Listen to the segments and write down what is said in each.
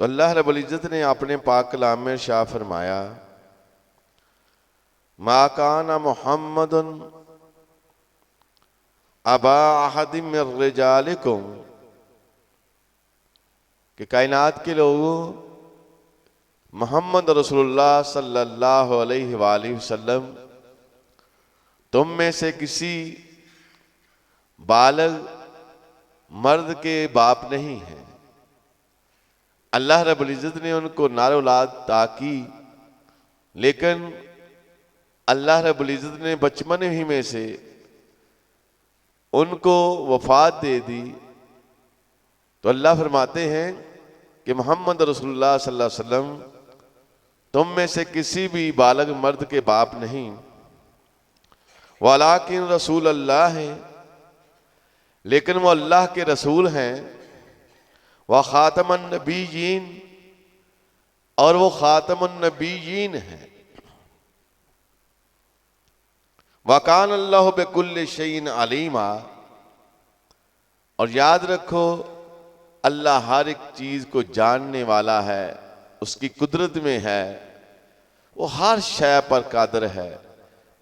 तो अल्लाह रब्बुल इज़्ज़त ने अपने पाक कलाम में इरशाद फरमाया, मा काना मुहम्मदुन अबा अहदिम मिर रिजालिकुम, कि कायनात के लोगों, मोहम्मद रसूलुल्लाह सल्लल्लाहु अलैहि वसल्लम तुम में से किसी बालग मर्द के बाप नहीं है। अल्लाह रब्बुल इज़्ज़त ने उनको नार औलाद अता की, लेकिन अल्लाह रब्बुल इज़्ज़त ने बचपन ही में से उनको वफात दे दी। तो अल्लाह फरमाते हैं कि मोहम्मद रसूलुल्लाह सल्लल्लाहु अलैहि वसल्लम तुम में से किसी भी बालग मर्द के बाप नहीं, वलाकिन रसूल अल्लाह है, लेकिन वो अल्लाह के रसूल हैं, व खातमुन नबीयीन, और वो खातमुन नबीयीन हैं। वकान अल्लाह बिकुल्लि शैइन अलीमा, और याद रखो अल्लाह हर एक चीज को जानने वाला है, उसकी कुदरत में है, वो हर शय पर कादिर है।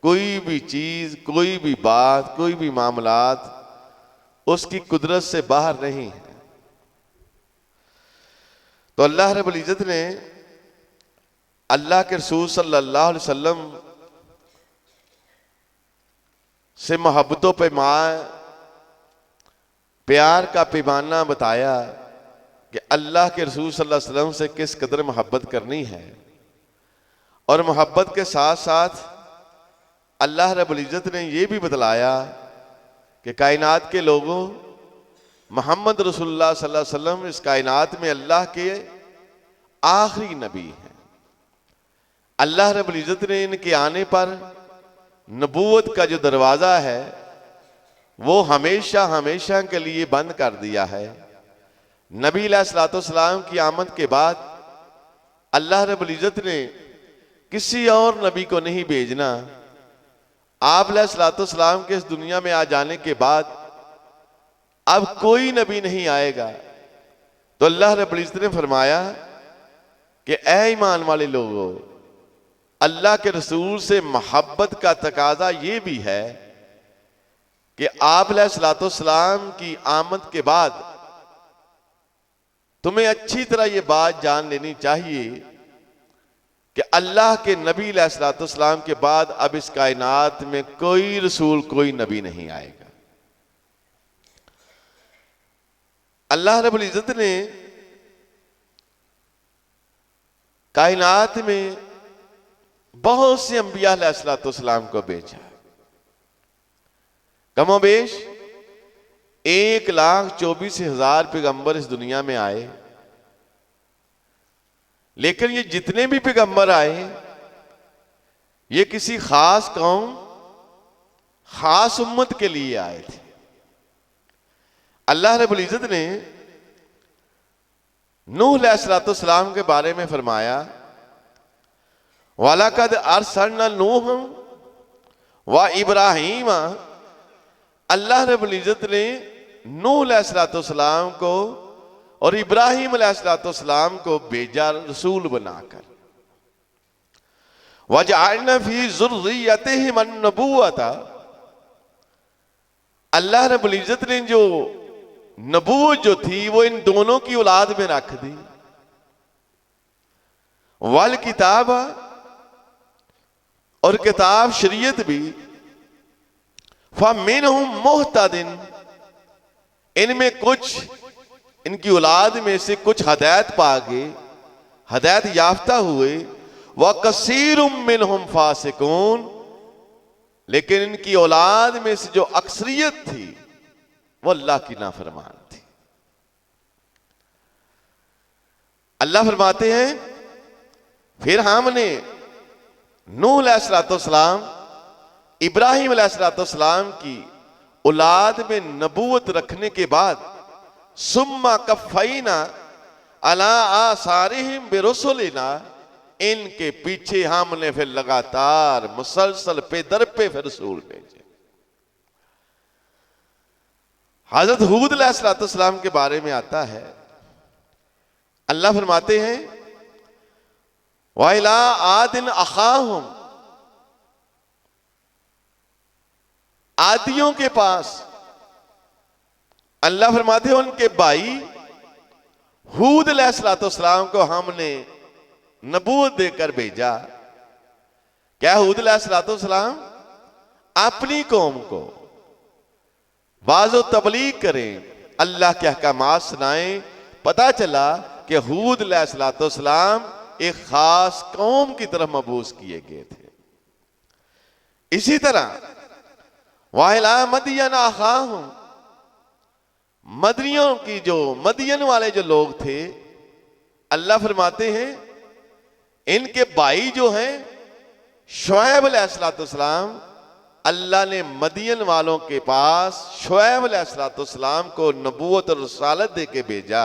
कोई भी चीज, कोई भी बात, कोई भी मामलात उसकी कुदरत से बाहर नहीं है। तो अल्लाह रब्बुल इज़्ज़त ने अल्लाह के रसूल सल्लल्लाहु अलैहि वसल्लम से मोहब्बतों पे प्यार का पैमाना बताया कि अल्लाह के रसूल सल्लल्लाहु अलैहि वसल्लम से किस कदर मोहब्बत करनी है। और मोहब्बत के साथ साथ अल्लाह रब्बुल इज़्ज़त ने यह भी बतलाया कि कायनात के लोगों, मोहम्मद रसूलुल्लाह सल्लल्लाहु अलैहि वसल्लम इस कायनात में अल्लाह के आखिरी नबी हैं। अल्लाह रब्बुल इज़्ज़त ने इनके आने पर नबूवत का जो दरवाजा है वो हमेशा हमेशा के लिए बंद कर दिया है। नबी अलैहिस्सलाम की आमद के बाद अल्लाह रब्बुल इज़्ज़त ने किसी और नबी को नहीं भेजना। आप अलैहिस्सलाम के इस दुनिया में आ जाने के बाद अब कोई नबी नहीं आएगा। तो अल्लाह रब्बुल इज़्ज़त ने फरमाया कि ऐ ईमान वाले लोगों, अल्लाह के रसूल से मोहब्बत का तकाजा ये भी है कि आप अलैहिस्सलाम की आमद के बाद तुम्हें अच्छी तरह ये बात जान लेनी चाहिए कि अल्लाह के नबी अलैहिस्सलाम के बाद अब इस कायनात में कोई रसूल, कोई नबी नहीं आएगा। अल्लाह रब्बुल इज़्ज़त ने कायनात में बहुत से अंबिया अलैहिस्सलाम को भेजा। कमोबेश 1,24,000 पैगंबर इस दुनिया में आए, लेकिन ये जितने भी पैगंबर आए ये किसी खास कौम, खास उम्मत के लिए आए थे। अल्लाह रब्बुल इज़्ज़त ने नूह अलैहिस्सलाम के बारे में फरमाया, वलक़द अरसलना नूह व इब्राहीम, अल्लाह रब्बुल इज़्ज़त ने नूह अलैहिस्सलाम को और इब्राहीम अलैहिस्सलाम को भेजा रसूल बनाकर। वजअलना फी ज़ुर्रियतिहिम अन-नबुव्वत, अल्लाह रब्बुल इज़्ज़त ने जो नबूवत जो थी वो इन दोनों की औलाद में रख दी। वल किताब, और किताब शरीयत भी, फमिनहुम मुहतदिन, इनमें कुछ, इनकी औलाद में से कुछ हदायत पा गए, हदायत याफ्ता हुए। व कसीरुम मिनहुम फासिकून, लेकिन इनकी औलाद में से जो अक्सरियत थी वो अल्लाह की नाफरमान थी। अल्लाह फरमाते हैं फिर हमने नूह अलैहिस्सलाम, इब्राहीम अलैहिस्सलाम की औलाद में नबूवत रखने के बाद सुम्मा कफ़ैना अला आसारिहिम बिरुसुलिना, इनके पीछे हमने फिर लगातार मुसलसल पे दर पे फिर रसूल भेजे। हजरत हूद अलैहिस्सलाम के बारे में आता है अल्लाह फरमाते हैं वाइला आदिन अखाहुम, आदियों के पास अल्लाह फरमाते हैं उनके भाई हूद अलैहिस्सलाम को हमने नबूवत देकर भेजा। क्या हूद अलैहिस्सलाम अपनी कौम को वाज़ो तबलीग करें, अल्लाह के अहकामात सुनाएं। पता चला कि हूद अलैहिस्सलाम एक खास कौम की तरफ मबूस किए गए थे। इसी तरह वाहिला मदियन अखाहुम, मदनियों की जो मदियन वाले जो लोग थे, अल्लाह फरमाते हैं इनके भाई जो हैं शुएब अलैहिस्सलाम, अल्लाह ने मदियन वालों के पास शुएब अलैहिस्सलाम को नबूवत और रसालत दे के भेजा।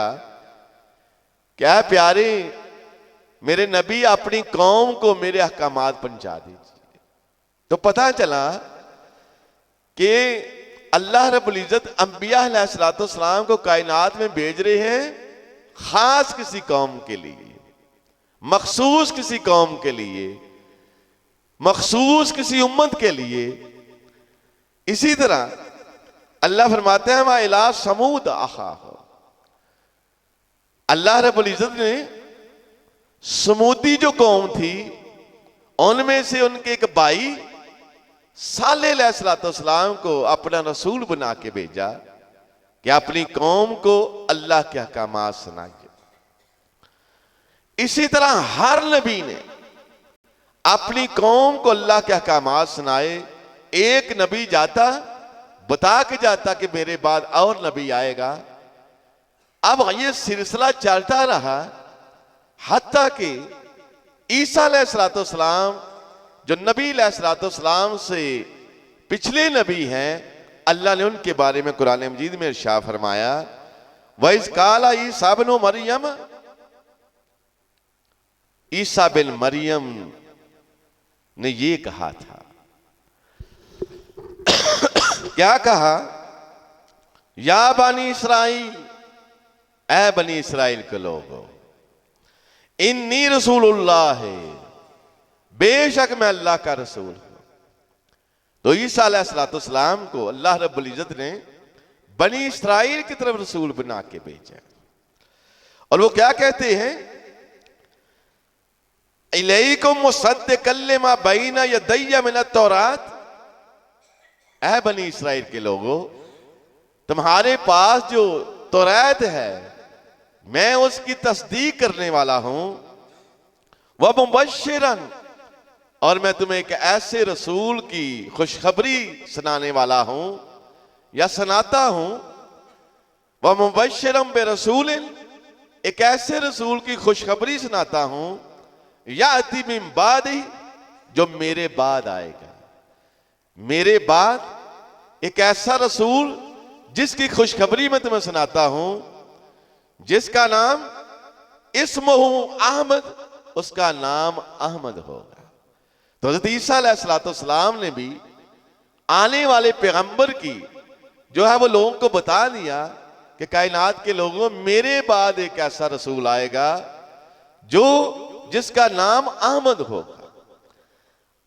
क्या प्यारे मेरे नबी अपनी कौम को मेरे अहकामात पहुंचा दीजिए। तो पता चला कि अल्लाह रब्बुल इज्जत अंबिया अलैहिस्सलाम को कायनात में भेज रहे हैं खास किसी कौम के लिए, मखसूस किसी कौम के लिए, मखसूस किसी उम्मत के लिए। इसी तरह अल्लाह फरमाते हैं वाइला समूद अखाहुम, अल्लाह रब्बुल इज्जत ने समूदी जो कौम थी उनमें से उनके एक भाई सालेह अलैहिस्सलाम को अपना रसूल बना के भेजा कि अपनी कौम को अल्लाह के अहकामात सुनाइए। इसी तरह हर नबी ने अपनी कौम को अल्लाह के अहकामात सुनाए। एक नबी जाता बता के जाता कि मेरे बाद और नबी आएगा। अब ये सिलसिला चलता रहा हत्ता कि ईसा अलैहिस्सलाम जो नबी अलैहिस्सलाम से पिछले नबी हैं, अल्लाह ने उनके बारे में कुरान मजीद में इरशाद फरमाया वइज़ काला ईसा इब्नु मरियम, ईसा बिन मरियम ने ये कहा था। क्या कहा? या बनी इसराइल, ऐ बनी इसराइल के लोगों, इन्नी रसूलुल्लाह है, बेशक मैं अल्लाह का रसूल हूं। तो ईसा अलैहिस्सलाम को अल्लाह रब्बुल इज्जत ने बनी इसराइल की तरफ रसूल बना के भेजा। और वो क्या कहते हैं? इलैकुम मुसद्दिक़न लिमा बैना यदैया मिनत तौरात, ऐ बनी इसराइल के लोगों, तुम्हारे पास जो तौरात है मैं उसकी तस्दीक करने वाला हूं। वह मुबश्शिरन, और मैं तुम्हें एक ऐसे रसूल की खुशखबरी सुनाने वाला हूं या सुनाता हूं। वह मुबश्शिरन बिरसूलिन, एक ऐसे रसूल की खुशखबरी सुनाता हूं याती मिन बादी, जो मेरे बाद आएगा। मेरे बाद एक ऐसा रसूल जिसकी खुशखबरी मैं तुम्हें सुनाता हूं, जिसका नाम इस्मुहु अहमद, उसका नाम अहमद होगा। तो हज़रत ईसा अलैहिस्सलाम ने भी आने वाले पैगंबर की जो है वो लोगों को बता दिया कि कायनात के लोगों, मेरे बाद एक ऐसा रसूल आएगा जो जिसका नाम अहमद होगा।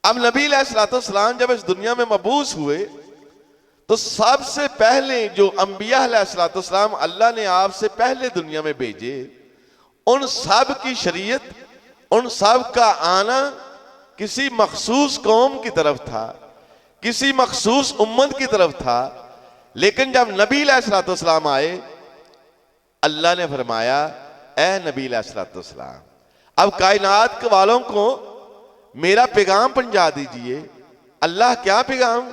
अब नबी अलैहिस्सलाम जब इस दुनिया में मबूस हुए तो सबसे पहले जो अंबिया अलैहिस्सलाम अल्लाह ने आपसे पहले दुनिया में भेजे, उन सब की शरीयत, उन सब का आना किसी मखसूस कौम की तरफ था, किसी मखसूस उम्मत की तरफ था। लेकिन जब नबी अलैहिस्सलाम आए, अल्लाह ने फरमाया ए नबी अलैहिस्सलाम, अब कायनात के वालों को मेरा पैगाम पहुंचा दीजिए। अल्लाह क्या पैगाम?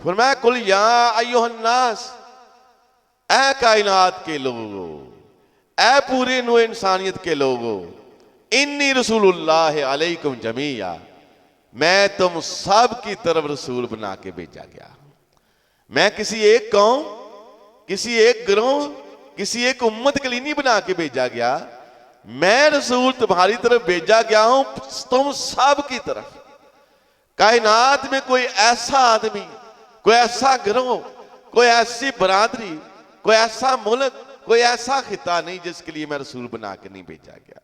फरमाया कुल या अय्युहन्नास, ऐ कायनात के लोगों, ऐ पूरे नू इंसानियत के लोगों, इन्नी रसूलुल्लाह अलैकुम जमीया, मैं तुम सब की तरफ रसूल बना के भेजा गया। मैं किसी एक कौम, किसी एक गिरोह, किसी एक उम्मत के लिए नहीं बना के भेजा गया। मैं रसूल तुम्हारी तरफ भेजा गया हूं, तुम सब की तरफ। कायनात में कोई ऐसा आदमी, कोई ऐसा गिरोह, कोई ऐसी बरादरी, कोई ऐसा मुल्क, कोई ऐसा खिता नहीं जिसके लिए मैं रसूल बना के नहीं भेजा गया।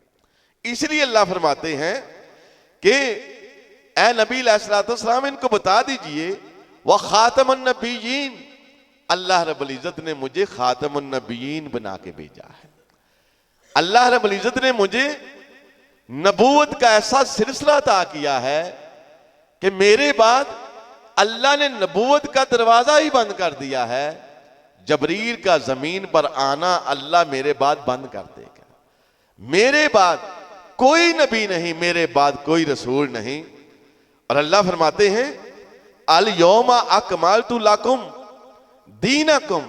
इसलिए अल्लाह फरमाते हैं कि ए नबी अलैहिस्सलाम इनको बता दीजिए वह खातमुन नबिय्यीन, अल्लाह रब्बुल इज्जत ने मुझे खातमुन नबिय्यीन बना के भेजा है। अल्लाह रब्बुल इज्जत ने मुझे नबूवत का ऐसा सिलसिला अता किया है कि मेरे बाद अल्लाह ने नबूवत का दरवाजा ही बंद कर दिया है। जबरील का जमीन पर आना अल्लाह मेरे बाद बंद कर देगा। मेरे बाद कोई नबी नहीं, मेरे बाद कोई रसूल नहीं। और अल्लाह फरमाते हैं अल यौमा अकमलतु लकुम दीनकुम,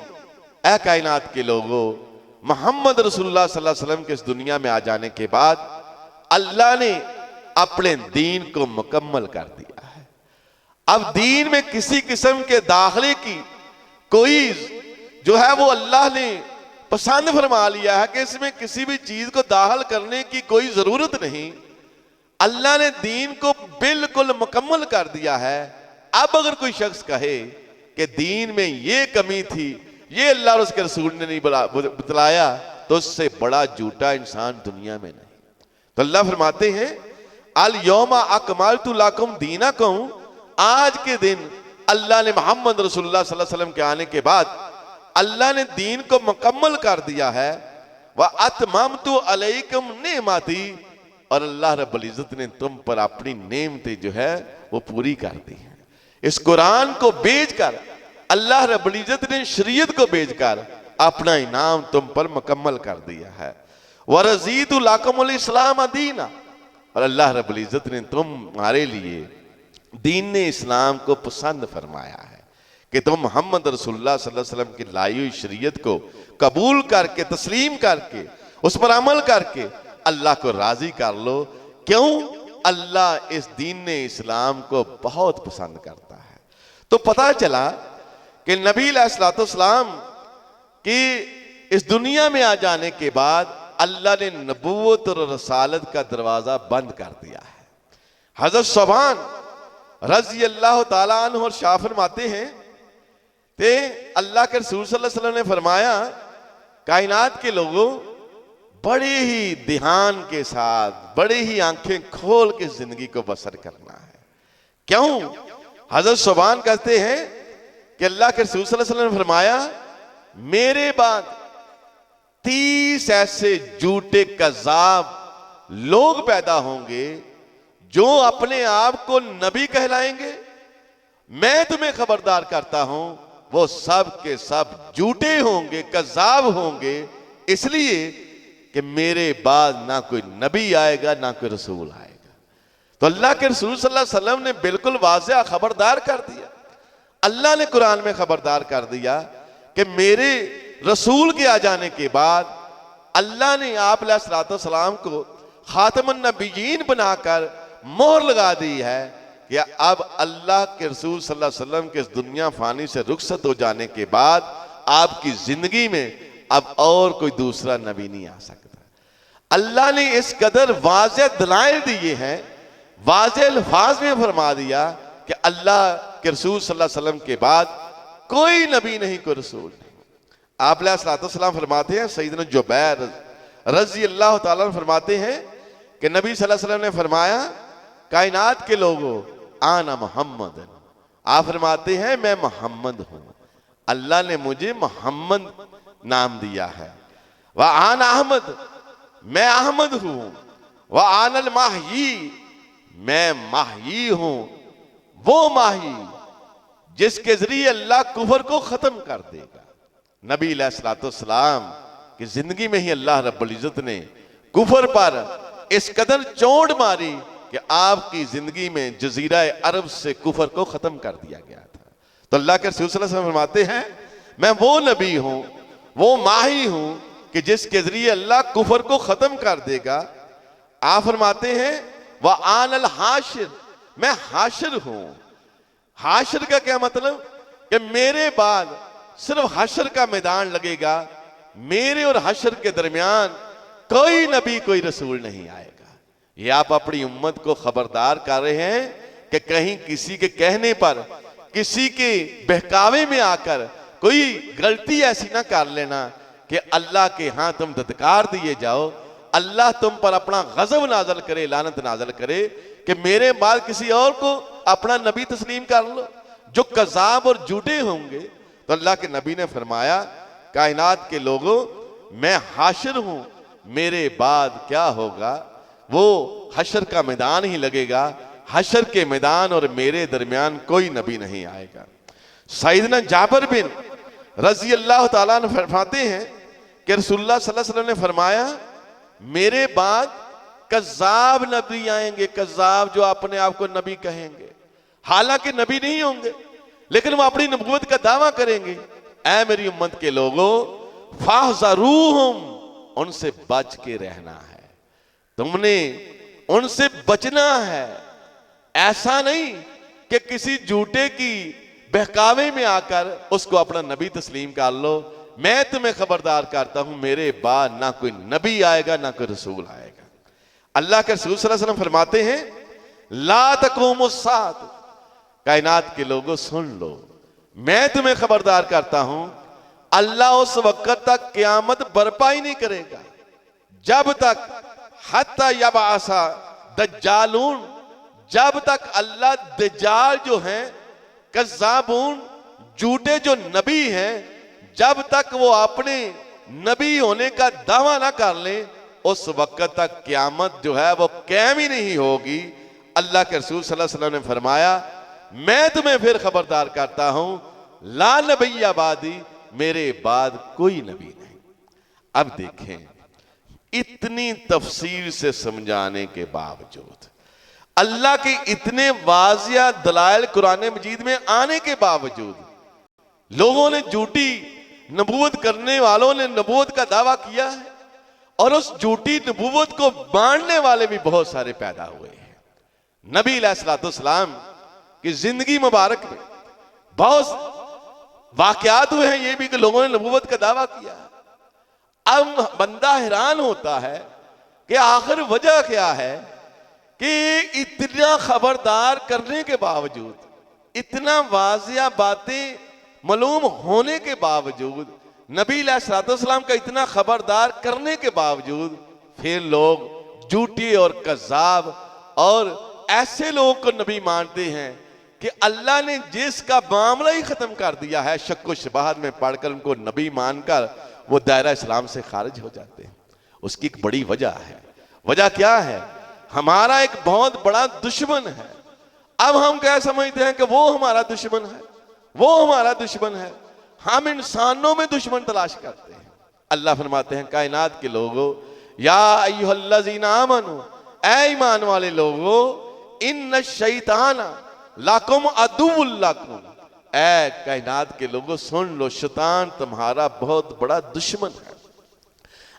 ए कायनात के लोगों, मोहम्मद रसूलुल्लाह सल्लल्लाहु अलैहि वसल्लम के इस दुनिया में आ जाने के बाद अल्लाह ने अपने दीन को मुकम्मल कर दिया है। अब दीन में किसी किस्म के दाखिले की कोई जो है वो अल्लाह ने पसंद फरमा लिया है कि इसमें किसी भी चीज को दाखिल करने की कोई जरूरत नहीं। अल्लाह ने दीन को बिल्कुल मुकम्मल कर दिया है। अब अगर कोई शख्स कहे कि दीन में ये कमी थी, ये अल्लाह और उसके रसूल ने नहीं बतलाया, तो उससे बड़ा झूठा इंसान दुनिया में नहीं। तो अल्लाह फरमाते हैं अल यौमा अकमलतु लकुम दीनकुम, आज के दिन अल्लाह ने मोहम्मद रसूलुल्लाह सल्लल्लाहु अलैहि वसल्लम के आने के बाद अल्लाह ने दीन को मुकम्मल कर दिया है। वह अतममतु अलैकुम नेमती, और अल्लाह रब्बुल इज्जत ने तुम पर अपनी नेमतें जो है वो पूरी कर दी है। इस कुरान को बेचकर अल्लाह रब्बुल इज्जत ने शरीयत को बेचकर अपना इनाम तुम पर मुकम्मल कर दिया है। वरज़ीतु लकुमुल इस्लाम दीना, और अल्लाह रब्बुल इज्जत ने तुम्हारे लिए दीन इस्लाम को पसंद फरमाया है कि तुम मोहम्मद रसूलुल्लाह सल्लल्लाहु अलैहि वसल्लम की लाई हुई शरीयत को कबूल करके, तस्लीम करके, उस पर अमल करके अल्लाह को राजी कर लो। क्यों? अल्लाह इस दीन इस्लाम को बहुत पसंद करता है। तो पता चला कि नबी अलैहिस्सलाम की इस दुनिया में आ जाने के बाद अल्लाह ने नबूवत और रसालत का दरवाजा बंद कर दिया है। हजरत सोबान रज़ी अल्लाह ताला अन्हु और शाह फरमाते हैं कि अल्लाह के रसूल सल्लल्लाहु अलैहि वसल्लम ने फरमाया कायनात के लोगों, बड़े ही ध्यान के साथ, बड़े ही आंखें खोल के जिंदगी को बसर करना है। क्यों? हजरत सोबान कहते हैं कि अल्लाह के रसूल सल्लल्लाहु अलैहि वसल्लम ने फरमाया मेरे बाद 30 ऐसे झूठे कज़्ज़ाब लोग पैदा होंगे जो अपने आप को नबी कहलाएंगे। मैं तुम्हें खबरदार करता हूं वो सब के सब झूठे होंगे, कज़्ज़ाब होंगे, इसलिए कि मेरे बाद ना कोई नबी आएगा ना कोई रसूल आएगा। तो अल्लाह के रसूल सल्लल्लाहु अलैहि वसल्लम ने बिल्कुल वाज़ेह खबरदार कर दिया। अल्लाह ने कुरान में खबरदार कर दिया कि मेरे रसूल के आ जाने के बाद अल्लाह ने आप अलैहिस्सलाम को खातमुन नबिय्यीन बनाकर मोहर लगा दी है कि अब अल्लाह के रसूल सल्लल्लाहु अलैहि वसल्लम के इस दुनिया फानी से रुखसत हो जाने के बाद आपकी जिंदगी में अब और कोई दूसरा नबी नहीं आ सकता। अल्लाह ने इस कदर वाज़ेह दलाइल दिए हैं, वाज़ेह अल्फाज में फरमा दिया कि अल्लाह के रसूल सल्लल्लाहु अलैहि वसल्लम के बाद कोई नबी नहीं, कोई रसूल नहीं। आप अलैहिस्सलाम फरमाते हैं, सैयदना जुबैर रज़ी अल्लाह ताला अन्हु फरमाते हैं कि नबी सल्लल्लाहु अलैहि वसल्लम ने फरमाया कायनात के लोगों आना मोहम्मद, आप फरमाते हैं मैं मोहम्मद हूं, अल्लाह ने मुझे मोहम्मद नाम दिया है। वह आन अहमद, मैं अहमद हूं। वह आनल माही, मैं माही हूं, वो माही जिसके जरिए अल्लाह कुफर को खत्म कर देगा। नबी अलैहिस्सलाम की जिंदगी में ही अल्लाह रब्बुल इज्जत ने कुफर पर इस कदर चोट मारी कि आपकी जिंदगी में जजीरा अरब से कुफर को खत्म कर दिया गया था। तो अल्लाह के रसूल सल्लल्लाहु अलैहि वसल्लम फरमाते हैं मैं वो नबी हूं, वो माही हूं कि जिसके जरिए अल्लाह कुफर को खत्म कर देगा। आप फरमाते हैं वह आनल हाशिर, मैं हाशिर हूं। हाशिर का क्या मतलब कि मेरे बाद सिर्फ हशर का मैदान लगेगा, मेरे और हशर के दरमियान कोई नबी कोई रसूल नहीं आएगा। ये आप अपनी उम्मत को खबरदार कर रहे हैं कि कहीं किसी के कहने पर, किसी के बहकावे में आकर कोई गलती ऐसी ना कर लेना कि अल्लाह के यहां तुम धत्कार दिए जाओ, अल्लाह तुम पर अपना गजब नाजल करे, लानत नाजल करे कि मेरे बाद किसी और को अपना नबी तस्लीम कर लो जो कज़ाब और झूठे होंगे। तो अल्लाह के नबी ने फरमाया, कायनात के लोगों, मैं हाशिर हूं, मेरे बाद क्या होगा, वो हशर का मैदान ही लगेगा, हशर के मैदान और मेरे दरमियान कोई नबी नहीं आएगा। सईदना जाबिर बिन रजी अल्लाह ताला ने फरमाते हैं कि रसूलुल्लाह सल्लल्लाहु अलैहि वसल्लम ने फरमाया, मेरे बाद कज़्ज़ाब नबी आएंगे, कज़्ज़ाब जो अपने आप को नबी कहेंगे, हालांकि नबी नहीं होंगे लेकिन वो अपनी नबूवत का दावा करेंगे। ऐ मेरी उम्मत के लोगों, फाहज़रूहुम, उनसे बच के रहना है, तुमने उनसे बचना है। ऐसा नहीं कि किसी झूठे की बहकावे में आकर उसको अपना नबी तस्लीम कर लो। मैं तुम्हें खबरदार करता हूं, मेरे बाद ना कोई नबी आएगा ना कोई रसूल आएगा। अल्लाह के रसूल सल्लल्लाहु अलैहि वसल्लम फरमाते हैं, ला तक़ूमुस्साअत, कायनात के लोगों सुन लो, मैं तुम्हें खबरदार करता हूं, अल्लाह उस वक्त तक क़यामत बर्पा ही नहीं करेगा जब तक हत्ता यबअसा दज्जालून, जब तक अल्लाह दज्जाल जो हैं, कज़्ज़ाबून, झूठे जो नबी हैं, जब तक वो अपने नबी होने का दावा ना कर ले, उस वक्त तक क़यामत जो है वो कायम ही नहीं होगी। अल्लाह के रसूल सल्लल्लाहु अलैहि वसल्लम ने फरमाया, मैं तुम्हें फिर खबरदार करता हूं, ला नबिय्या बादी, मेरे बाद कोई नबी नहीं। अब देखें, इतनी तफसील से समझाने के बावजूद, अल्लाह के इतने वाज़िया दलाइल कुरान मजीद में आने के बावजूद, लोगों ने झूठी नबूवत करने वालों ने नबूवत का दावा किया है और उस झूठी नबूवत को मानने वाले भी बहुत सारे पैदा हुए हैं। नबी अलैहिस्सलाम की जिंदगी मुबारक में बहुत वाकयात हुए हैं, ये भी कि लोगों ने नबूवत का दावा किया। अब बंदा हैरान होता है कि आखिर वजह क्या है कि इतना खबरदार करने के बावजूद, इतना वाजिया बातें मालूम होने के बावजूद, नबी अलैहिस्सलाम का इतना खबरदार करने के बावजूद, फिर लोग झूठी और कज़्ज़ाब और ऐसे लोगों को नबी मानते हैं कि अल्लाह ने जिसका मामला ही खत्म कर दिया है, शक व शुबहात में पढ़कर उनको नबी मानकर वो दायरा इस्लाम से खारिज हो जाते हैं। उसकी एक बड़ी वजह है। वजह क्या है? हमारा एक बहुत बड़ा दुश्मन है। अब हम क्या समझते हैं कि वो हमारा दुश्मन है, वो हमारा दुश्मन है। हम इंसानों में दुश्मन तलाश करते हैं। अल्लाह फरमाते हैं, कायनात के लोगों, या अय्युहल्लज़ीना आमनू, ऐ ईमान वाले लोगों, इन्न शैताना लाकुम अदुव्वुल लकुम, ऐ कायनात के लोगों सुन लो, शैतान तुम्हारा बहुत बड़ा दुश्मन है।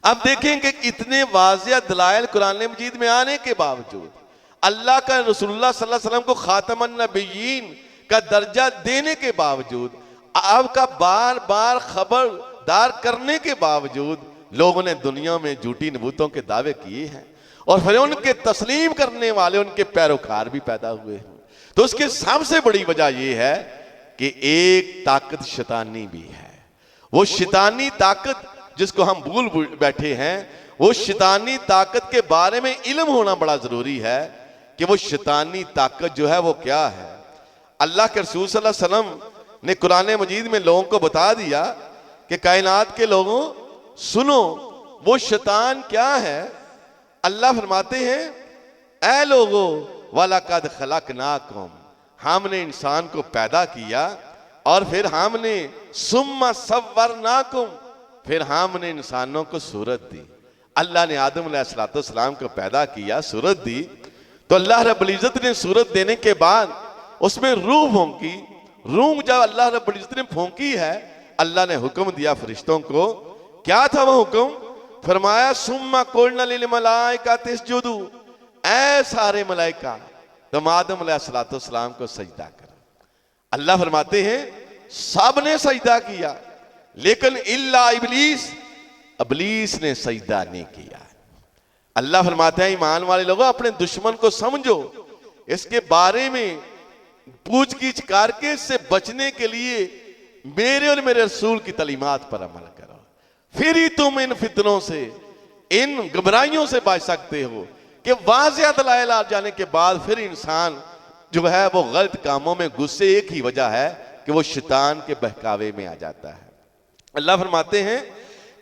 अब देखें कि इतने वाज़िया दलाइल कुरान मजीद में आने के बावजूद, अल्लाह का रसूलुल्लाह सल्लल्लाहु अलैहि वसल्लम को खातमुन नबिय्यीन का दर्जा देने के बावजूद, आपका बार बार खबरदार करने के बावजूद, लोगों ने दुनिया में झूठी नबूतों के दावे किए हैं और फिर उनके तस्लीम करने वाले, उनके पैरोकार भी पैदा हुए हैं। तो उसकी सबसे बड़ी वजह यह है कि एक ताकत शैतानी भी है। वो शैतानी ताकत जिसको हम भूल बैठे हैं, वो शैतानी ताकत के बारे में इल्म होना बड़ा जरूरी है कि वो शैतानी ताकत जो है वो क्या है। अल्लाह के रसूल सल्लल्लाहु अलैहि वसल्लम ने कुरान मजीद में लोगों को बता दिया कि कायनात के लोगों सुनो, वो शैतान क्या है। अल्लाह फरमाते हैं, ऐ लोगों, वलक़द खलक़नाकुम, हमने इंसान को पैदा किया और फिर हमने सुम्मा सव्वरनाकुम, फिर हमने इंसानों को सूरत दी। अल्लाह ने आदम अलैहिस्सलाम को पैदा किया, सूरत दी, तो अल्लाह रब्बुल इज्जत ने सूरत देने के बाद उसमें रूह फूंकी। रूह जब अल्लाह रब्बुल इज्जत ने फूंकी है, अल्लाह ने हुक्म दिया फरिश्तों को। क्या था वो हुक्म? फरमाया, सुम्मा कुलना लिल मलाइकाति इसजुदू, ऐ सारे मलाइका तुम आदम अलैहिस्सलाम को सजदा करो। अल्लाह फरमाते हैं सब ने सजदा किया, लेकिन इल्ला इब्लीस, इब्लीस ने सजदा नहीं किया। अल्लाह फरमाते हैं, ईमान वाले लोगों, अपने दुश्मन को समझो, इसके बारे में पूछगीछ करके इससे बचने के लिए मेरे और मेरे रसूल की तालीमात पर अमल करो। फिर ही तुम इन फितनों से, इन घबराइयों से बच सकते हो कि वाज़िया दलाइल आ जाने के बाद फिर इंसान जो है वो गलत कामों में गुस्से, एक ही वजह है कि वो शैतान के बहकावे में आ जाता है। अल्लाह फरमाते हैं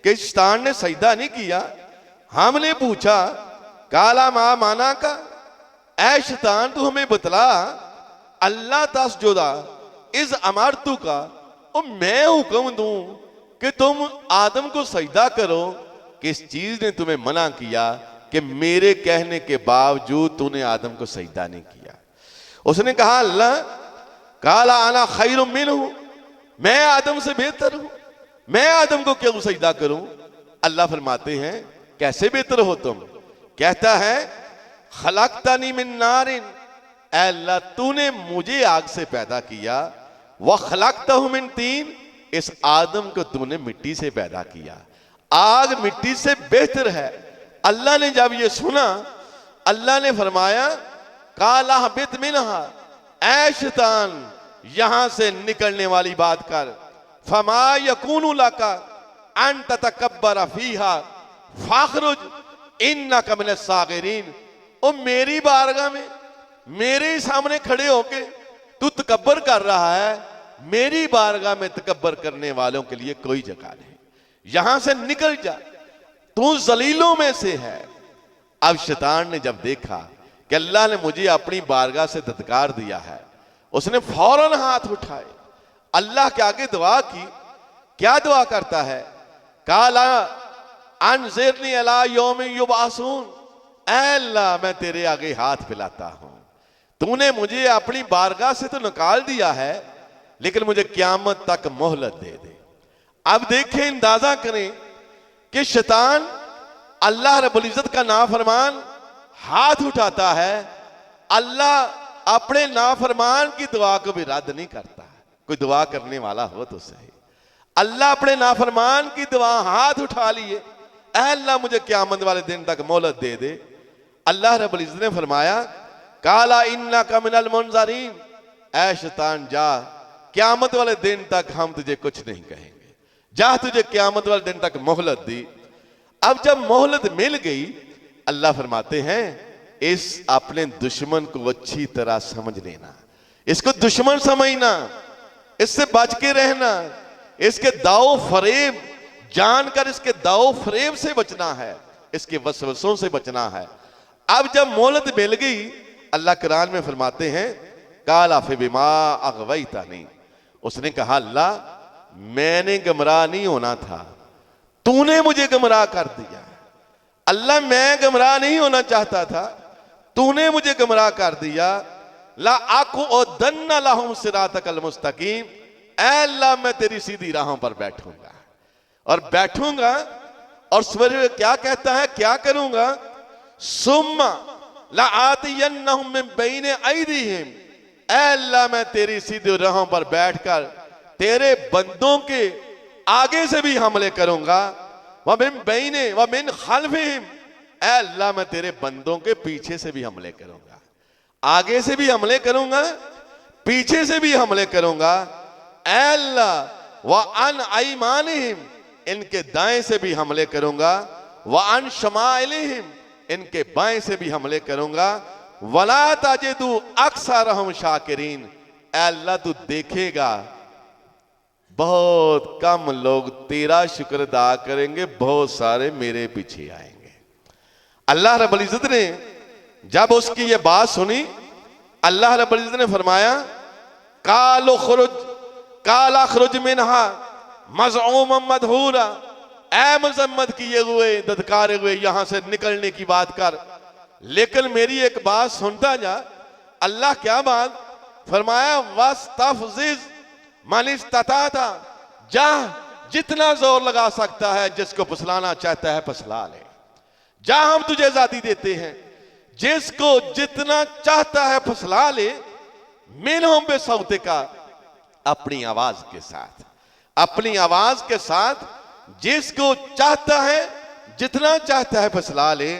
कि शैतान ने सजदा नहीं किया। हमने पूछा काला मा माना का, ऐ शैतान तू हमें बतला, अल्लाह तस्जुदा इस अमरतु का, और मैं हुक्म दूं कि तुम आदम को सजदा करो, किस चीज ने तुम्हें मना किया कि मेरे कहने के बावजूद तूने आदम को सजदा नहीं किया। उसने कहा अल्लाह काला आना खैरुम मिन्हु, मैं आदम से बेहतर हूं, मैं आदम को क्यों सजदा करूं। अल्लाह फरमाते हैं कैसे बेहतर हो तुम। कहता है खलकतनी मिन नारिन, ऐ अल्लाह तूने मुझे आग से पैदा किया, व खलकतहु मिन तीन, इस आदम को तूने मिट्टी से पैदा किया। आग मिट्टी से बेहतर है। अल्लाह ने जब ये सुना, अल्लाह ने फरमाया काला बित मिनहा, ऐ शैतान यहां से निकलने वाली बात कर, फमा यकूनु लका अन ततकब्बर फीहा फखरुज इन्नका मिनस सागिरीन। ओ मेरी बारगाह में मेरे सामने खड़े होके तू तकब्बर कर रहा है, मेरी बारगाह में तकब्बर करने वालों के लिए कोई जगह नहीं, यहां से निकल जा, तू जलीलों में से है। अब शैतान ने जब देखा कि अल्लाह ने मुझे अपनी बारगाह से धत्कार दिया है, उसने फौरन हाथ उठाए, अल्लाह के आगे दुआ की। क्या दुआ करता है? काला अनज़िरनी अला यौम युबअसून, ऐ अल्लाह मैं तेरे आगे हाथ फैलाता हूं, तूने मुझे अपनी बारगाह से तो निकाल दिया है, लेकिन मुझे क़यामत तक मोहलत दे दे। अब देखें, अंदाजा करें कि शैतान अल्लाह रब्बुल इज्जत का नाफरमान हाथ उठाता है, अल्लाह अपने नाफरमान की दुआ को भी रद्द नहीं करता। कोई दुआ करने वाला हो तो सही। अल्लाह अपने नाफरमान की दुआ हाथ उठा लिए, ऐ अल्लाह मुझे क़यामत वाले दिन तक मोहलत दे दे। अल्लाह रब्बुल इज्जत ने फरमाया काला इन्नका मिनल मुनज़रीन, ऐ शैतान जा, क़यामत वाले दिन तक हम तुझे कुछ नहीं कहेंगे, जा, तुझे क़यामत वाले दिन तक मोहलत दी। अब जब मोहलत मिल गई, अल्लाह फरमाते हैं इस अपने दुश्मन को अच्छी तरह समझ लेना, इसको दुश्मन समझना, इससे बच के रहना, इसके दाव फरेब जानकर इसके दाव फरेब से बचना है, इसके वसवसों से बचना है। अब जब मोहलत मिल गई, अल्लाह कुरान में फरमाते हैं काला फिबिमा अगवैतानी, उसने कहा अल्लाह मैंने गुमराह नहीं होना था, तूने मुझे गुमराह कर दिया। अल्लाह मैं गुमराह नहीं होना चाहता था, तूने मुझे गुमराह कर दिया। ला अक़उदन्ना लहुम सिरातकल मुस्तकीम, ऐ अल्लाह मैं तेरी सीधी राहों पर बैठूंगा और बैठूंगा। और सूरज क्या कहता है, क्या करूंगा? सुम्मा ला आतियन्नहुम मिन बैन ऐदीहिम, ऐ अल्लाह मैं तेरी सीधी राहों पर बैठकर तेरे बंदों के आगे से भी हमले करूंगा। व मिन बैने व मिन खल्फिहिम, ऐ अल्लाह मैं तेरे बंदों के पीछे से भी हमले करूंगा, आगे से भी हमले करूंगा, पीछे से भी हमले करूंगा। ऐ अल्लाह व अन अयमानिहिम, इनके दाएं से भी हमले करूंगा, व अन शमाइलिहिम, इनके बाएं से भी हमले करूंगा। वला तजिदु अक्सरहुम शाकिरीन, ऐ अल्लाह तू देखेगा बहुत कम लोग तेरा शुक्र अदा करेंगे, बहुत सारे मेरे पीछे आएंगे। अल्लाह रब्बुल इज्जत ने जब उसकी ये बात सुनी, अल्लाह रब्बुल इज्जत ने फरमाया काला खरुज मिनहा मज़ऊमम मदहूरा, ऐ मजम्मत किए हुए धत्कारे हुए यहां से निकलने की बात कर, लेकिन मेरी एक बात सुनता जा। अल्लाह क्या बात फरमाया? वस्तफ़ज़िज़ मन इस्तताअता, जा जितना जोर लगा सकता है, जिसको फुसलाना चाहता है फुसला ले, जा हम तुझे आजादी देते हैं, जिसको जितना चाहता है फुसला ले। मिनहुम बिसौतिका, अपनी आवाज के साथ, अपनी आवाज के साथ जिसको चाहता है जितना चाहता है फुसला ले।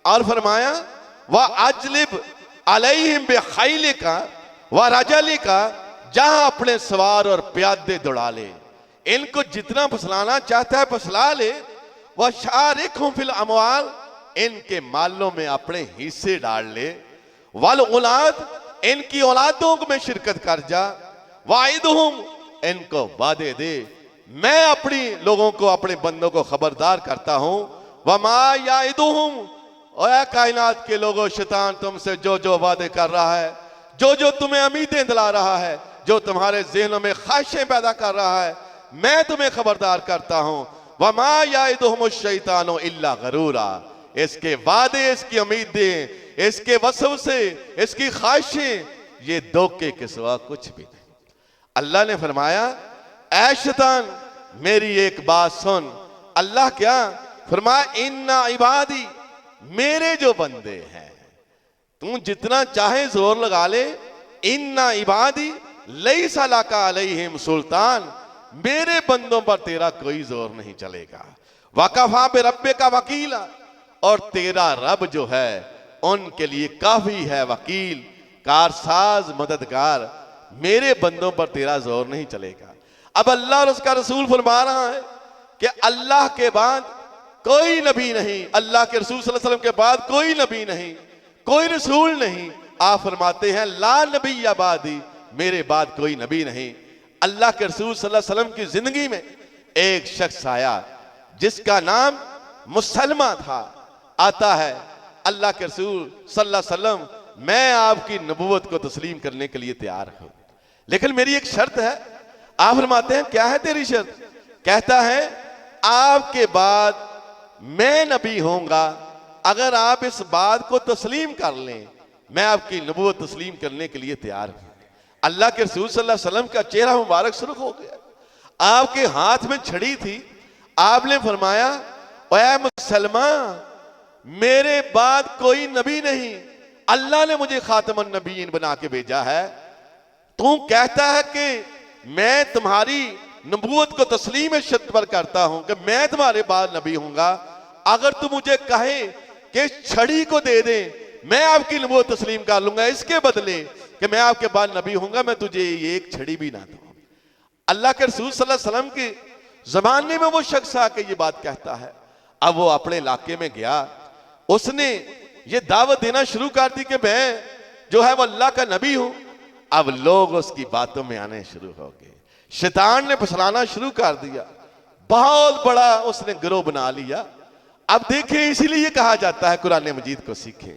और फरमाया व अजलिब अलैहिम बिखैलिका व रजलिका, जहां अपने सवार और प्यादे दौड़ा ले, इनको जितना फसलाना चाहता है फसला ले। वह शारिकुहुम फिल अमवाल, इनके मालों में अपने हिस्से डाल ले। वल औलाद, इनकी औलादों में शिरकत कर जा। वाइदहुम, इनको वादे दे। मैं अपनी लोगों को, अपने बंदों को खबरदार करता हूं। वमा याइदुहुम, और कायनात के लोगों, शैतान तुमसे जो जो वादे कर रहा है, जो जो तुम्हें उम्मीदें दिला रहा है, जो तुम्हारे ज़हनों में ख्वाहिशें पैदा कर रहा है, मैं तुम्हें खबरदार करता हूं। वमा याइदुहुम शैतानो इल्ला गरूरा, इसके वादे, इसकी उम्मीदें, इसके वसवसे, इसकी ख्वाहिशें, ये धोखे के सिवा कुछ भी नहीं। अल्लाह ने फरमाया, ऐ शैतान मेरी एक बात सुन। अल्लाह क्या फरमाया, इन्ना इबादी, मेरे जो बंदे हैं, तू जितना चाहे जोर लगा ले, इन्ना इबादी लैसा लका अलैहिम सुल्तान, मेरे बंदों पर तेरा कोई जोर नहीं चलेगा। वकफा बे रब्बे का वकीला, और तेरा रब जो है उनके लिए काफी है वकील, कारसाज, मददगार। मेरे बंदों पर तेरा जोर नहीं चलेगा। अब अल्लाह और उसका रसूल फरमा रहा है कि अल्लाह के बाद कोई नबी नहीं, अल्लाह के रसूल सल्लल्लाहु अलैहि वसल्लम के बाद कोई नबी नहीं, कोई रसूल नहीं। आप फरमाते हैं, ला नबी आबादी, मेरे बाद कोई नबी नहीं। अल्लाह के रसूल सल्लल्लाहु अलैहि वसल्लम की जिंदगी में एक शख्स आया जिसका नाम मुसलमा था। आता है, अल्लाह के रसूल सल्लल्लाहु अलैहि वसल्लम, मैं आपकी नबूवत को तस्लीम करने के लिए तैयार हूं, लेकिन मेरी एक शर्त है। आप फरमाते हैं, क्या है तेरी शर्त? कहता है, आपके बाद मैं नबी होऊंगा, अगर आप इस बात को तस्लीम कर लें, मैं आपकी नबूवत तस्लीम करने के लिए तैयार हूं। अल्लाह के रसूल सल्लल्लाहु अलैहि वसल्लम का चेहरा मुबारक सुर्ख हो गया। आपके हाथ में छड़ी थी। आपने फरमाया, ऐ मुसलमान, मेरे बाद कोई नबी नहीं, अल्लाह ने मुझे खातमुन नबीयीन बना के भेजा है। तू कहता है कि मैं तुम्हारी नबूवत को तस्लीम शर्त पर करता हूं कि मैं तुम्हारे बाद नबी हूंगा। अगर तू मुझे कहे कि छड़ी को दे दे, मैं आपकी नबूवत तस्लीम कर लूंगा, इसके बदले कि मैं आपके बाद नबी हूंगा, मैं तुझे एक छड़ी भी ना दूं। अल्लाह के रसूल सल्लल्लाहु अलैहि वसल्लम के जमाने में वो शख्स आके ये बात कहता है। अब वो अपने इलाके में गया, उसने ये दावत देना शुरू कर दी कि मैं जो है वो अल्लाह का नबी हूं। अब लोग उसकी बातों में आने शुरू हो गए। शैतान ने फसलाना शुरू कर दिया। बहुत बड़ा उसने गिरोह बना लिया। अब देखें, इसीलिए कहा जाता है कुरान मजीद को सीखें।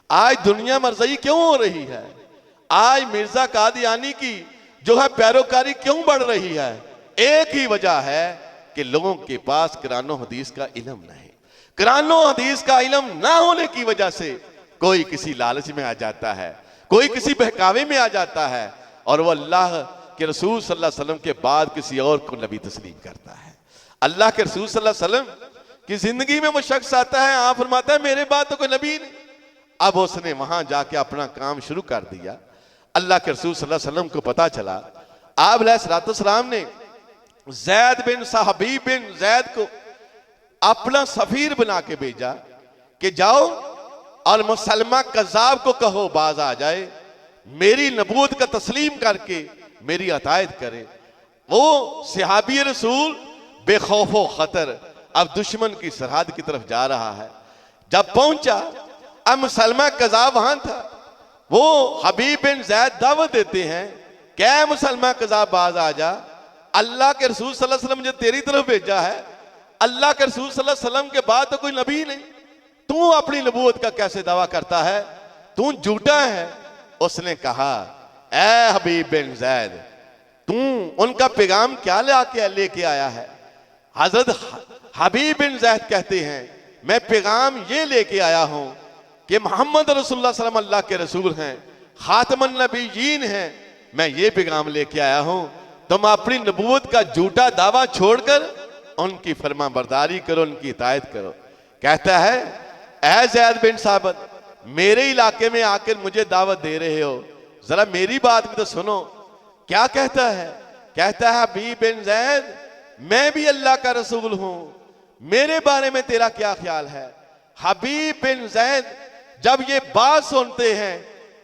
आज दुनिया मरज़ई क्यों हो रही है? आज मिर्जा कादियानी की जो है पैरोकारी क्यों बढ़ रही है? एक ही वजह है कि लोगों के पास कुरान हदीस का इल्म नहीं। कुरान हदीस का इल्म ना होने की वजह से कोई किसी लालच में आ जाता है, कोई किसी बहकावे में आ जाता है, और वो अल्लाह के रसूल सल्लल्लाहु अलैहि वसल्लम के बाद किसी और को नबी तस्लीम करता है। अल्लाह के रसूल सल्लल्लाहु अलैहि वसल्लम की जिंदगी में वो शख्स आता है, आप फरमाता है, मेरे बाद तो कोई नबी नहीं। अब उसने वहां जाके अपना काम शुरू कर दिया। अल्लाह के रसूल सल्लल्लाहु अलैहि वसल्लम को पता चला। आप अलैहिस्सलाम ने जैद बिन हबीब बिन जैद को अपना सफीर बना के भेजा कि जाओ और मुसलमा कज़ाब को कहो बाज आ जाए, मेरी नबूवत का तस्लीम करके मेरी अतायत करे। वो सहाबी रसूल बेखौफो खतर अब दुश्मन की सरहद की तरफ जा रहा है। जब पहुंचा, अब मुसलमा कज़ाब वहां था। वो हबीब बिन जैद दावत देते हैं, क्या मुसलमान कज़ाब बाज आ जा, अल्लाह के रसूल सल्लल्लाहु अलैहि वसल्लम मुझे तेरी तरफ भेजा है। अल्लाह के रसूल सल्लल्लाहु अलैहि वसल्लम के बाद तो कोई नबी नहीं, तू अपनी नबूवत का कैसे दावा करता है? तू झूठा है। उसने कहा, ऐ हबीब बिन जैद, तू उनका पैगाम क्या लेके आया है? हजरत हबीब बिन जैद कहते हैं, मैं पैगाम ये लेके आया हूं कि मोहम्मद रसूलुल्लाह सल्लल्लाहु अलैहि वसल्लम अल्लाह के रसूल हैं, खातमुन नबीयीन हैं। मैं ये पैगाम लेके आया हूं, तुम अपनी नबूवत का झूठा दावा छोड़कर उनकी फरमाबरदारी करो, उनकी इतायत करो। कहता है, ऐ ज़ैद बिन साबित, मेरे इलाके में आकर मुझे दावत दे रहे हो, जरा मेरी बात भी तो सुनो। क्या कहता है? कहता है, हबीब बिन ज़ैद, मैं भी अल्लाह का रसूल हूं, मेरे बारे में तेरा क्या ख्याल है? हबीब बिन ज़ैद जब ये बात सुनते हैं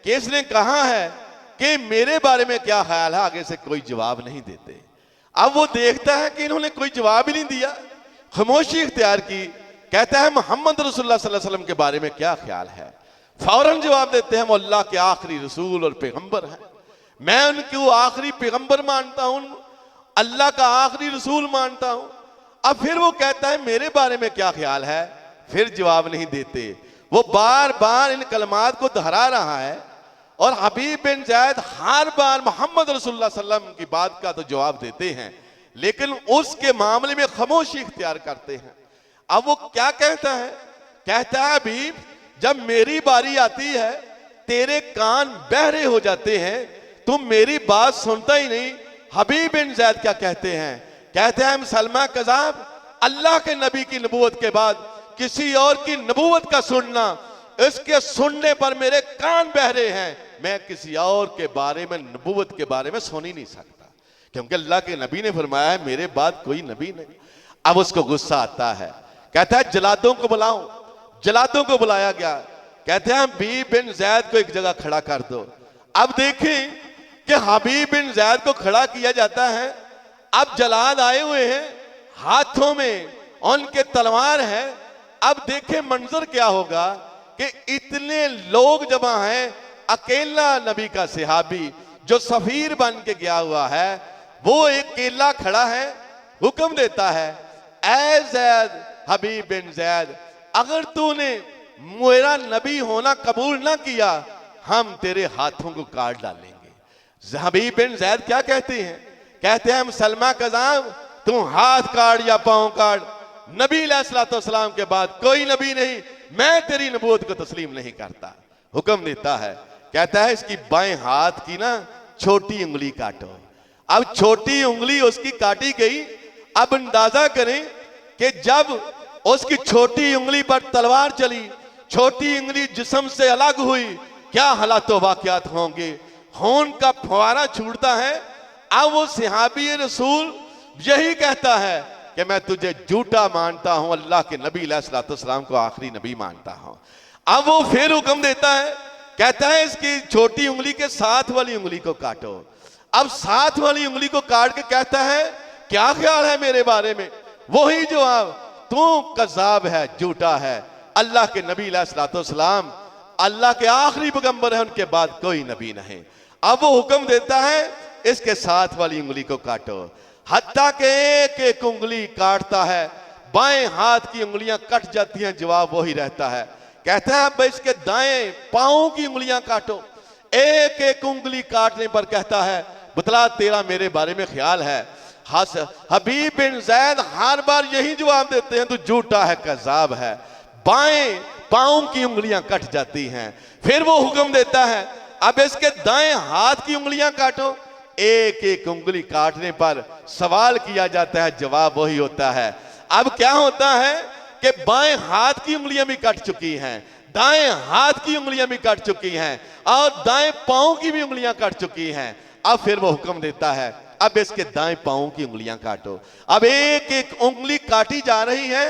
कि इसने कहा है कि मेरे बारे में क्या ख्याल है, आगे से कोई जवाब नहीं देते। अब वो देखता है कि इन्होंने कोई जवाब ही नहीं दिया, खामोशी इख्तियार की। कहता है मोहम्मद रसूलुल्लाह सल्लल्लाहु अलैहि वसल्लम के बारे में क्या ख्याल है? फौरन जवाब देते हैं वो अल्लाह के आखिरी रसूल और पैगंबर हैं, मैं उनको आखिरी पैगंबर मानता हूं, अल्लाह का आखिरी रसूल मानता हूं। अब फिर वो कहता है मेरे बारे में क्या ख्याल है? फिर जवाब नहीं देते। वो बार बार इन कलमात को दोहरा रहा है और हबीब बिन ज़ैद हर बार मोहम्मद रसूलुल्लाह सल्लल्लाहु अलैहि वसल्लम की बात का तो जवाब देते हैं, लेकिन उसके मामले में खामोशी इख्तियार करते हैं। अब वो क्या कहता है? कहता है हबीब, जब मेरी बारी आती है तेरे कान बहरे हो जाते हैं, तुम मेरी बात सुनता ही नहीं। हबीब बिन ज़ैद क्या कहते हैं? कहते हैं मुसलमा कज़ाब, अल्लाह के नबी की नबूवत के बाद किसी और की नबूवत का सुनना, इसके सुनने पर मेरे कान बहरे हैं, मैं किसी और के बारे में, नबूवत के बारे में सुन ही नहीं सकता, क्योंकि अल्लाह के नबी ने फरमाया है मेरे बाद कोई नबी नहीं। अब उसको गुस्सा आता है, कहता है जलादों को बुलाओ। जलादों को बुलाया गया। कहते हैं हबीब बिन ज़ैद को एक जगह खड़ा कर दो। अब देखें कि हबीब बिन ज़ैद को खड़ा किया जाता है। अब जलाद आए हुए हैं, हाथों में उनके तलवार है। अब देखें मंजर क्या होगा कि इतने लोग जमा हैं, अकेला नबी का सहाबी जो सफीर बन के गया हुआ है वो एक अकेला खड़ा है, हुक्म देता है, ऐ ज़ैद, हबीब बिन ज़ैद, अगर तूने मेरा नबी होना कबूल ना किया हम तेरे हाथों को काट डालेंगे। हबीब बिन ज़ैद क्या कहते हैं? कहते हैं मुसलमा कज़ाम, तू हाथ काट या पांव काट, नबी अलैहिस्सलाम के बाद कोई नबी नहीं, मैं तेरी नबूवत को तस्लीम नहीं करता। हुक्म देता है, कहता है इसकी बाएं हाथ की ना छोटी उंगली काटो। अब छोटी उंगली उसकी काटी गई। अब अंदाजा करें कि जब उसकी छोटी उंगली पर तलवार चली, छोटी उंगली जिस्म से अलग हुई, क्या हालात वाक़यात होंगे। खून का फवारा छूटता है। अब वो सहाबी रसूल यही कहता है कि मैं तुझे झूठा मानता हूं, अल्लाह के नबी अलैहिस्सलाम को आखिरी नबी मानता हूं। अब वो फिर हुक्म देता है, कहता है इसकी छोटी उंगली के साथ वाली उंगली को काटो। अब साथ वाली उंगली को काट के कहता है क्या ख्याल है मेरे बारे में? वही जवाब, तू कज़ाब है, झूठा है, अल्लाह के नबी अलैहिस्सलाम अल्लाह के आखिरी पैगंबर है, उनके बाद कोई नबी नहीं। अब वो हुक्म देता है इसके साथ वाली उंगली को काटो। हत्ता के एक एक उंगली काटता है, बाएं हाथ की उंगलियां कट जाती हैं, जवाब वही रहता है। कहता है अब इसके दाएं पांव की उंगलियां काटो। एक एक उंगली काटने पर कहता है बतला तेरा मेरे बारे में ख्याल है। हबीब बिन ज़ैद हर बार यही जवाब देते हैं, तू झूठा है, कज़ाब है। बाएं पांव की उंगलियां कट जाती हैं। फिर वो हुक्म देता है अब इसके दाएं हाथ की उंगलियां काटो। एक एक उंगली काटने पर सवाल किया जाता है, जवाब वही होता है। अब क्या होता है कि बाएं हाथ की उंगलियां भी कट चुकी हैं, दाएं हाथ की उंगलियां भी कट चुकी हैं और दाएं पांव की भी उंगलियां कट चुकी हैं। अब फिर वो हुक्म देता है अब इसके दाएं पांव की उंगलियां काटो। अब एक एक उंगली काटी जा रही है।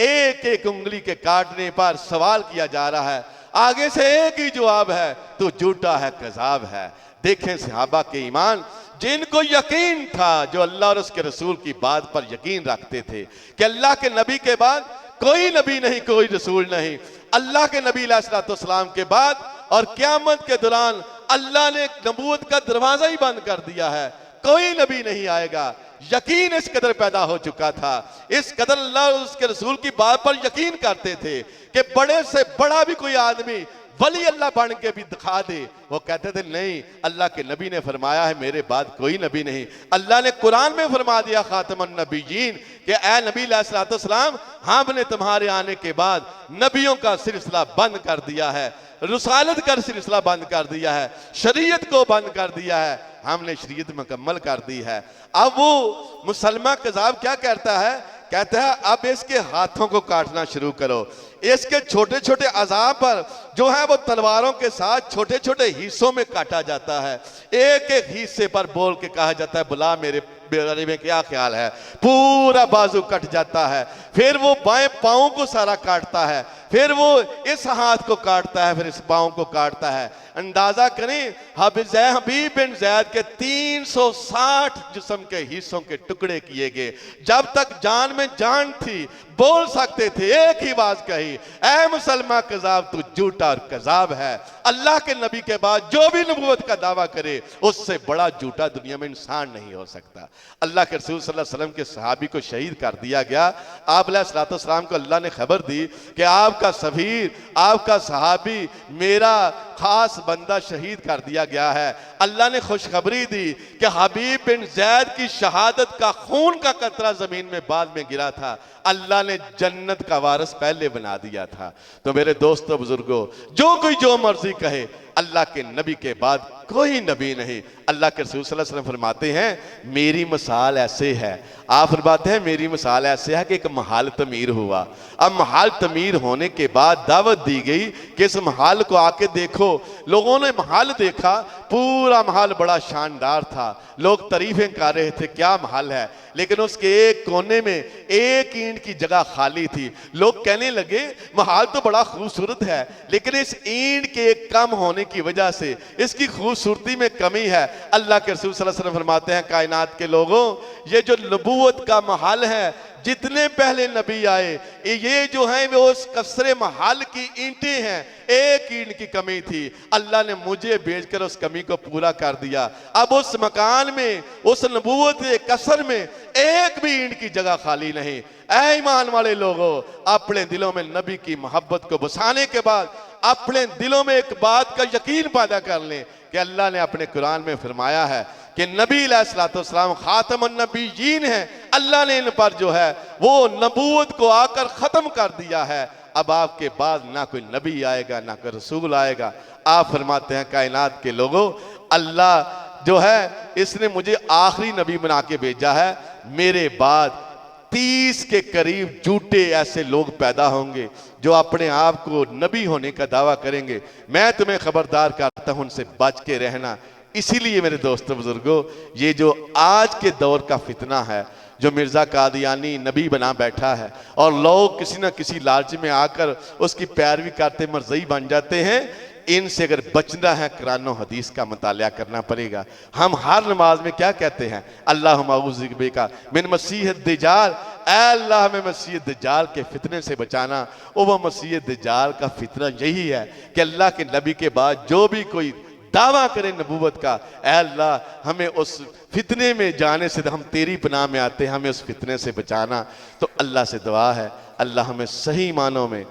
एक एक उंगली के काटने पर सवाल किया जा रहा है, आगे से एक ही जवाब है, तू झूठा है, कज़ाब है। देखें सहाबा के ईमान, जिनको यकीन था, जो अल्लाह और उसके रसूल की बात पर यकीन रखते थे कि अल्लाह के नबी के बाद कोई नबी नहीं, कोई रसूल नहीं। अल्लाह के नबी अलैहिस्सलाम के बाद और क़यामत के दौरान अल्लाह ने नबूवत का दरवाजा ही बंद कर दिया है, कोई नबी नहीं आएगा। यकीन इस कदर पैदा हो चुका था, इस कदर अल्लाह और उसके रसूल की बात पर यकीन करते थे कि बड़े से बड़ा भी कोई आदमी वली अल्लाह बन के भी दिखा दे, वो कहते थे नहीं, अल्लाह के नबी ने फरमाया है मेरे बाद कोई नबी नहीं। अल्लाह ने कुरान में फरमा दिया खातमुन नबीयीन कि ए नबी अलैहिस्सलाम, हमने तुम्हारे आने के बाद नबियों का सिलसिला बंद कर दिया है, रुसालत का सिलसिला बंद कर दिया है, शरीयत को बंद कर दिया है, हमने शरीयत मुकम्मल कर दी है। अब वो मुसलमान कज़ाब क्या करता है? कहता है अब इसके हाथों को काटना शुरू करो। इसके छोटे छोटे अज़ा पर जो है वो तलवारों के साथ छोटे छोटे हिस्सों में काटा जाता है। एक एक हिस्से पर बोल के कहा जाता है बुला मेरे बारे में क्या ख्याल है। पूरा बाजू कट जाता है। फिर वो बाएं पाँव को सारा काटता है, फिर वो इस हाथ को काटता है, फिर इस पांव को काटता है। अंदाजा करें हबीब बिन जैद के 360 जिस्म के हिस्सों के टुकड़े किए गए। जब तक जान में जान थी बोल सकते थे, एक ही बात कही, ऐ मुसलमान कज़ाब तू झूठा और कज़ाब है। अल्लाह के नबी के बाद जो भी नबूवत का दावा करे उससे बड़ा झूठा दुनिया में इंसान नहीं हो सकता। अल्लाह के रसूल सल्लल्लाहु अलैहि वसल्लम के सहाबी को शहीद कर दिया गया। आप अलैहिस्सलाम को अल्लाह ने खबर दी कि आपका सफीर, आपका सहाबी, मेरा खास बंदा शहीद कर दिया गया है। अल्लाह ने खुशखबरी दी कि हबीब बिन जैद की शहादत का खून का कतरा जमीन में बाद में गिरा था, अल्लाह ने जन्नत का वारिस पहले बना दिया था। तो मेरे दोस्तों बुजुर्गों, जो कोई जो मर्जी कहे, अल्लाह के नबी के बाद कोई नबी नहीं। अल्लाह के रसूल सल्लल्लाहु अलैहि वसल्लम फरमाते हैं मेरी मिसाल ऐसे है, आप फरमाते हैं मेरी मिसाल ऐसे है कि एक महल तमीर हुआ। अब महल तमीर होने के बाद दावत दी गई कि इस महल को आके देखो। लोगों ने महल देखा, पूरा महल बड़ा शानदार था, लोग तारीफें कर रहे थे क्या महल है, लेकिन उसके एक कोने में एक ईंट की जगह खाली थी। लोग कहने लगे महल तो बड़ा खूबसूरत है, लेकिन इस ईंट के कम होने की वजह से इसकी खूबसूरती में कमी है। अल्लाह के रसूल सल्लल्लाहु अलैहि वसल्लम फरमाते हैं कायनात के लोगों, ये जो नबूवत का महल है, जितने पहले नबी आए ये जो है वो उस कसरे महल की ईंटें हैं, एक ईंट की कमी थी, अल्लाह ने मुझे भेजकर उस कमी को पूरा कर दिया। अब उस मकान में, उस नबूवत के कसर में एक भी ईंट की जगह खाली नहीं। ऐ ईमान वाले लोगों, अपने दिलों में नबी की मोहब्बत को बसाने के बाद अपने दिलों में एक बात का यकीन पैदा कर लें कि अल्लाह ने अपने कुरान में फरमाया है कि नबी अलैहिस्सलाम खातमुन नबीयीन है। अल्लाह ने इन पर जो है वो नबूवत को आकर खत्म कर दिया है। अब आपके बाद ना कोई नबी आएगा ना कोई रसूल आएगा। आप फरमाते हैं कायनात के लोगों, अल्लाह जो है इसने मुझे आखिरी नबी बना के भेजा है, मेरे बाद 30 के करीब झूठे ऐसे लोग पैदा होंगे जो अपने आप को नबी होने का दावा करेंगे। मैं तुम्हें खबरदार करता हूं उनसे बच के रहना। इसीलिए मेरे दोस्तों बुजुर्गों, ये जो आज के दौर का फितना है, जो मिर्जा कादियानी नबी बना बैठा है और लोग किसी ना किसी लालच में आकर उसकी पैरवी करते मरज़ई बन जाते हैं, इनसे अगर बचना है कुरान हदीस का मुतालिया करना पड़ेगा। हम हर नमाज में क्या कहते हैं, अल्लाहुम्मा औज़ु बिका मिन मसीह दज्जाल, ऐ अल्लाह हमें मसीह दज्जाल के फितने से बचाना। ओ वह मसीह दज्जाल का फितना यही है कि अल्लाह के नबी के बाद जो भी कोई दावा करे नबूवत का, ऐ अल्लाह हमें उस फितने में जाने से, हम तेरी पनाह में आते हैं, हमें उस फितने से बचाना। तो अल्लाह से दुआ है अल्लाह हमें सही मानों में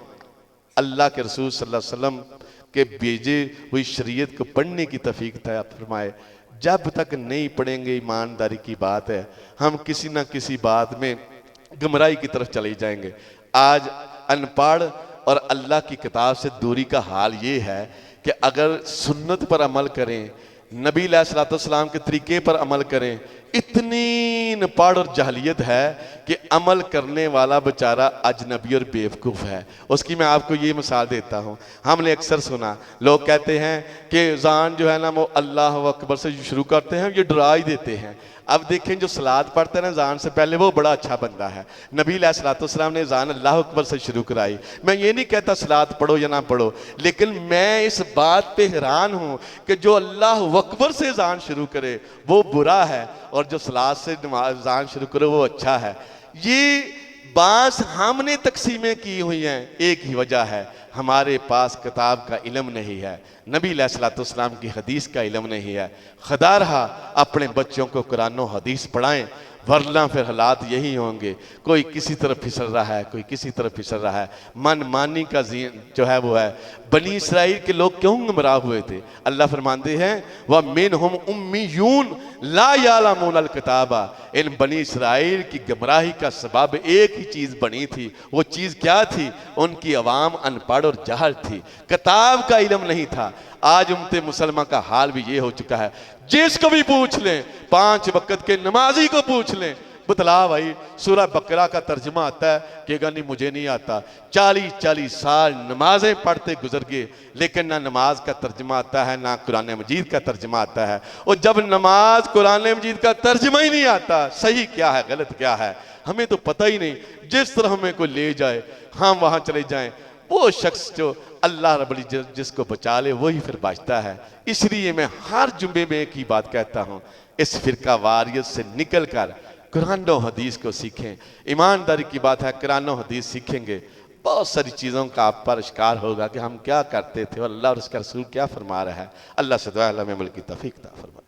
अल्लाह के रसूल सल्लल्लाहु अलैहि वसल्लम के भेजे हुई शरीयत को पढ़ने की तौफीक अता फरमाए। जब तक नहीं पढ़ेंगे, ईमानदारी की बात है, हम किसी ना किसी बात में गुमराही की तरफ चले जाएंगे। आज अनपढ़ और अल्लाह की किताब से दूरी का हाल ये है कि अगर सुन्नत पर अमल करें, नबी अलैहिस्सलाम के तरीके पर अमल करें, इतनी नपढ़ और जहलियत है कि अमल करने वाला बेचारा अजनबी और बेवकूफ़ है। उसकी मैं आपको ये मिसाल देता हूँ। हमने अक्सर सुना लोग कहते हैं कि ज़ान जो है ना वो अल्लाह अकबर से शुरू करते हैं, ये डरा ही देते हैं। अब देखें जो सलाद पढ़ते हैं ना ज़ान से पहले, वो बड़ा अच्छा बंदा है। नबी अलैहिस्सलाम ने ज़ान अल्लाह अकबर से शुरू कराई। मैं ये नहीं कहता सलाद पढ़ो या ना पढ़ो, लेकिन मैं इस बात पे हैरान हूँ कि जो अल्लाह अकबर से ज़ान शुरू करे वो बुरा है और जो सलाद से ज़ान शुरू करे वो अच्छा है। ये बात हमने तकसीमें की हुई हैं, एक ही वजह है, हमारे पास किताब का इल्म नहीं है, नबी अलैहिस्सलाम की हदीस का इल्म नहीं है। खुदा रहा अपने बच्चों को कुरान और हदीस पढ़ाएं, वरना फिर हालात यही होंगे, कोई किसी तरफ फिसल रहा है, कोई किसी तरफ फिसल रहा है। मन मानी का जो है वो है। बनी इसराइल के लोग क्यों गुमराह हुए थे? अल्लाह फरमाते हैं वह मिनहुम उम्मीयून ला यालमूनल किताबा, इन बनी इसराइल की गुमराही का सबब एक ही चीज़ बनी थी। वो चीज़ क्या थी? उनकी अवाम अनपढ़ और जाहिल थी, किताब का इल्म नहीं था। आज उम्मते मुसलमान का हाल भी ये हो चुका है, जिसको भी पूछ लें, 5 वक्त के नमाजी को पूछ लें, बतला भाई सूरह बकरा का तर्जुमा आता है, कहेगा नहीं मुझे नहीं आता। 40-40 साल नमाजें पढ़ते गुजर गए, लेकिन ना नमाज का तर्जुमा आता है ना कुरान मजीद का तर्जुमा आता है। और जब नमाज कुरान मजीद का तर्जुमा ही नहीं आता, सही क्या है गलत क्या है हमें तो पता ही नहीं। जिस तरह हमें कोई ले जाए हम वहाँ चले जाएं। वो शख्स जो अल्लाह रब्बुल इज्जत जिसको बचा ले वही फिर बचता है। इसलिए मैं हर जुम्मे में एक ही बात कहता हूँ, इस फिरका वारियत से निकल कर कुरान और हदीस को सीखें। ईमानदारी की बात है, कुरान और हदीस सीखेंगे, बहुत सारी चीज़ों का आप पर आश्कार होगा कि हम क्या करते थे और अल्लाह और उसका रसूल क्या फरमा रहा है। अल्लाह से दुआ है अल्लाह में अमल की तौफीक अता फरमाए।